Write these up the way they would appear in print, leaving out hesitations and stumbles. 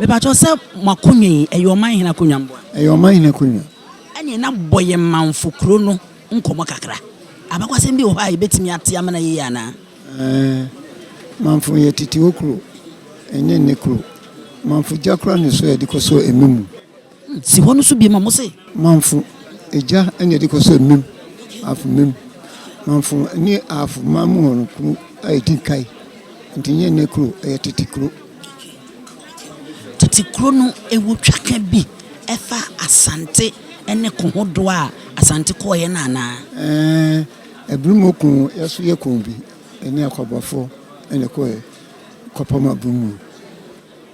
Me ba cho se makunyi e yo man hina kunya mbo. E yo man hina kunya. Ene na boye Mamfo kro no nkomo kakra. Abakwasem bi wo ha betimi ate amana yi ana. Mamfo ye titi okro. Enye ne kro. Mamfo jakra ne so e dikoso ememu. Si hono so bi ma mo se. Mamfo eja enye dikoso emem. Afu mem. Mamfo ni afu mamu hono kru ai dinkai. Ntinye ne kro e titi kro. Titi kro no ewo twaka bi efa Asante ene kohodo a Asante koye na na. Ebrumo kun yaso ye kun bi ene akobafo ene koye kopama bumu.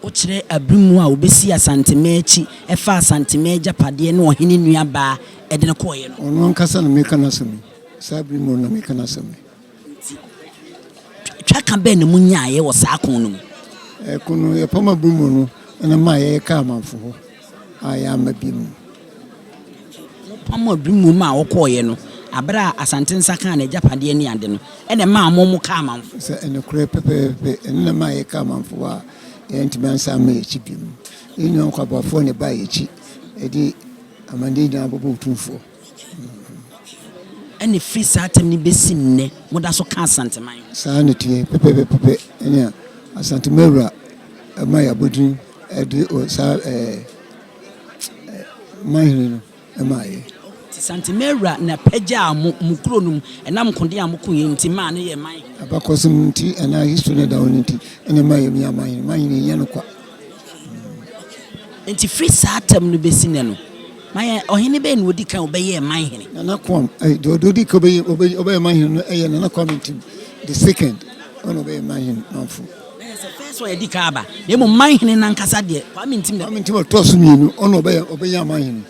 O kire abrumu a obesi Asante mechi efa Asante meja pade ne ohene nua ba ede ne koye no. Ono nkasa na meka na sami. Sabrumo na meka na sami. Twaka be ne munya ye wo sa kon no. Kunu ye pama bumu no ene ma ye ka Mamfo ho. Aya mabimu. Pama brumu ma wo koye no. Abra Asante nsaka na japade ni ande no ene ma amomu ka Mamfo se ene kure pepe ene ma ye ka Mamfo wa entimansa ma echi bim enyo kwabafo ne ba echi edi amande na bobo utumfo ene free satem ni besi nne moda so ka Asante man sa ne tie pepe ene Asante mewra ma ya bodin edi o sa mahiri no ma ye Asante mewra na peja mukronum enam konde amukunye nti ma ne ye man abakosum nti ena history ne da woni nti ene ma ye mi aman ne ye no kwa nti free satem no besi ne no man ohene be ne odi kan obeye man hene na kwam do di ko obeye man hene no eye na kwam nti the second ono obeye man hene Mamfo first one edi ka aba ne mo man hene nan kasa de kwam ntim to so mienu ono obeye man hene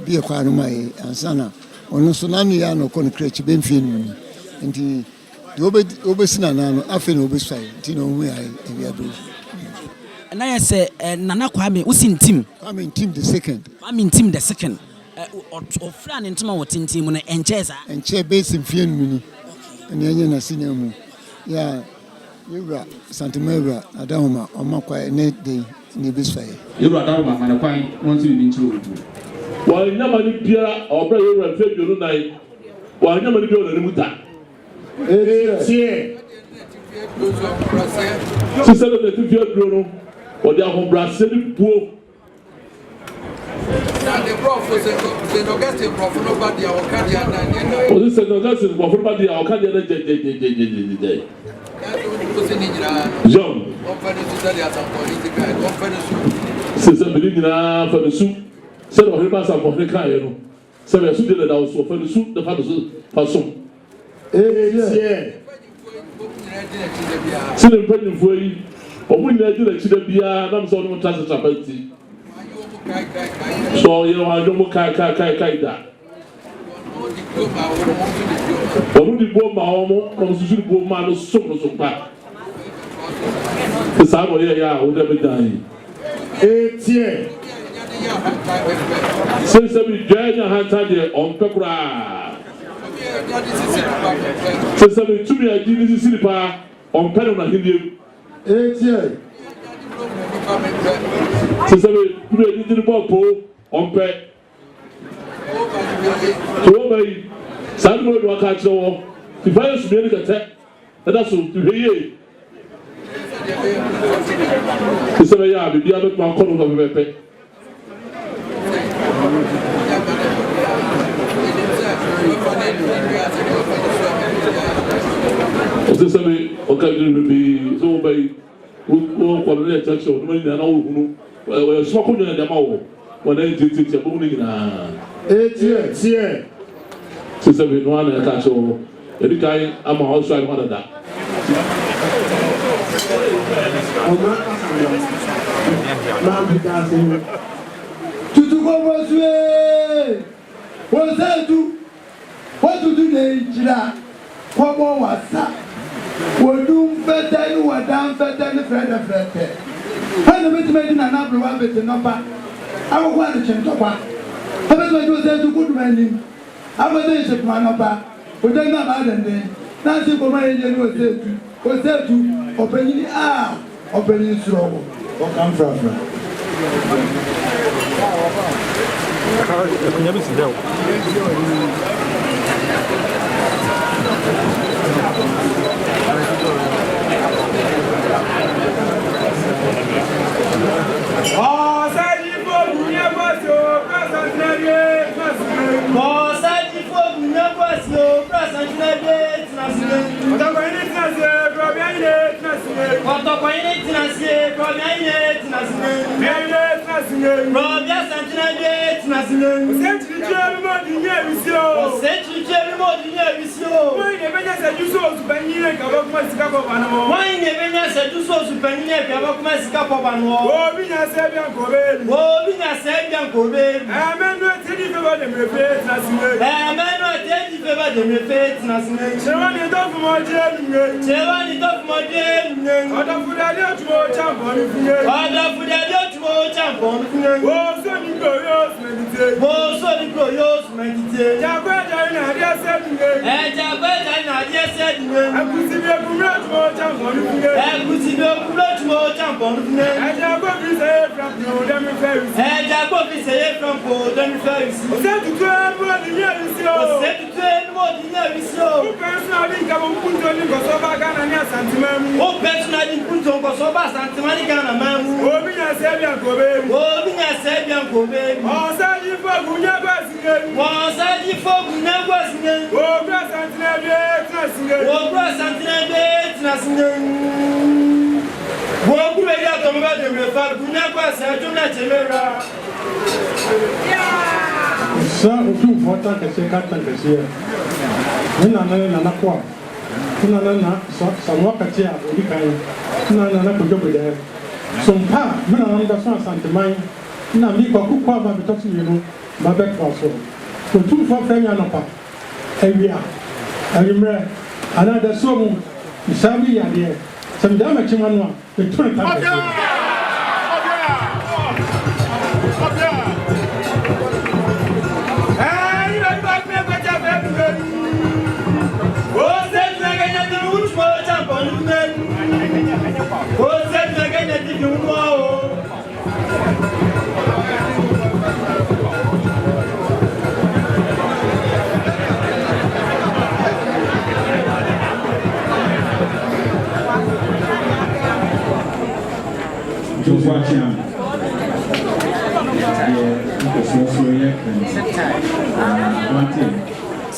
bia kwa no mai ansana ono so na ya no kon krechi be mfie no nti de obesina na no afi na obesai nti no hu ya bia do na ya se nana kwame usintim kwame ntim the second ofra ne ntoma wotintim no enche be simfie no ni ene anya na sinya mu ya yura santimera adahoma omakwa ne de ni besai yura adahoma mana kwan won si bi ntiro wa nyama ni biara obra yura fe bi no nai wa nyama ni bi o na muta c'est ça le vieux bureau on dit on brasser du bois dans les profs c'est l'orchestre prof no ba dia o ka dia na on dit c'est l'orchestre prof no ba dia o ka dia de Jean on fait des états à sa politique on fait des c'est ça me dit na fa de sou c'est le pas ça pour le cas no ça veut dire de là on fait de sou de façon c'est le premier fois on vous n'a dit la chida bia nam so no tasa tapati so you know I don't kai da on dit bon ma homo on se dit bon ma no so pa ça va ya on debe dai tiens c'est ça bi ganya hanta de on pe kura c'est ça bi tu bi a dit ici pas on perd on a hindi tiens c'est ça bi tu bi a dit pas pour on perd tu vois bay ça nous doit catch no tu vas se bien que ça da so tu veiller c'est ça bi ya bi avec moi encore on va faire c'est ça mais au cas de bi so bay ou ko le attention no ni na wo hunu o so ko nyana dama wo wona titi bo ni na tiens c'est ça mais no na ka so e bi kai ama ho so ai ho da tutu ko bosue wosetu wotutu ne jira ko bo wasa wodum fete ni wadam fete ni frede hana beti meji na na bro wa beti number akwụkwọ a chentokwa ebe meji wosetu kudu mani abode se kuma number ode na ba dende na si ko ma yeje ni wosetu openyini openyin suro o kan fra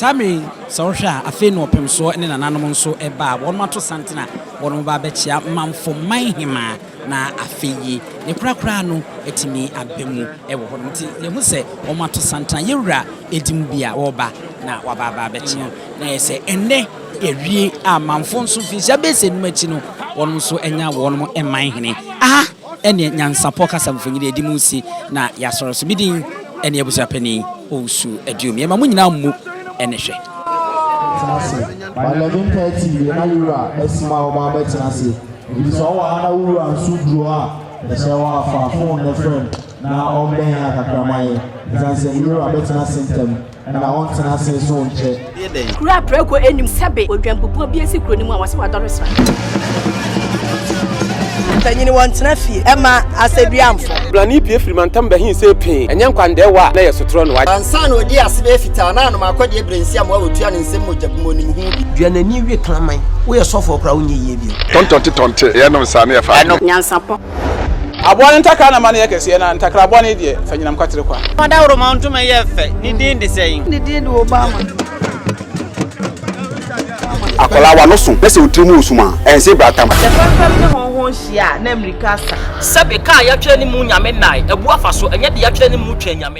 Sami Sorsha, a fin or Pemso and an animal so a bar, one matter Santina, one of Babechia, Mamfo, Mahima, na Afi, the Cracrano, etimi Abemu, Ewo, you must say, O Mato Santa, Yura, Etimbia, Oba, na Wababa Betchia, na say, and ne, a re, a Mamfon Sufis, a basin Machino, one so enya, one more, and Mahine. Ah, and Nyansapo something the Dimusi, na Yasor bidding, and Yabusa penny, also a Jumia, Mamuna. Energy. By 11:30, the Nalura, Esma Obama Betanasi. It is all Anaura and Sudrua, the Shawa for phone, the friend. Now, on Beha Kakamai, that's a Euro Betana symptom, and I want to say so. Grab Roko and Sabe, or Jambu be a secret, was what I anyone to Nafi, Emma, I said, Blani P. Freeman he say pain, and young Quandewa, lay a sutron, and son, or dear Svefitana, my Codia Brinsiam, what would turn in some of the morning. You are a new reclaiming. We are so for Brownie. Don't, Yanam Sania, I know Nyansapo. I want to take on a money, I can see, and take a one idiot, Fanny Quatriqua. What out of Mount to my effect, Nidin the saying, Nidin Obama. Akola wa no so pese otimu usuma ense bratam the family honhon hia na amerika sa sabe ka ya twani mu nyame nai ebu afa so enye de ya twani mu twa nyame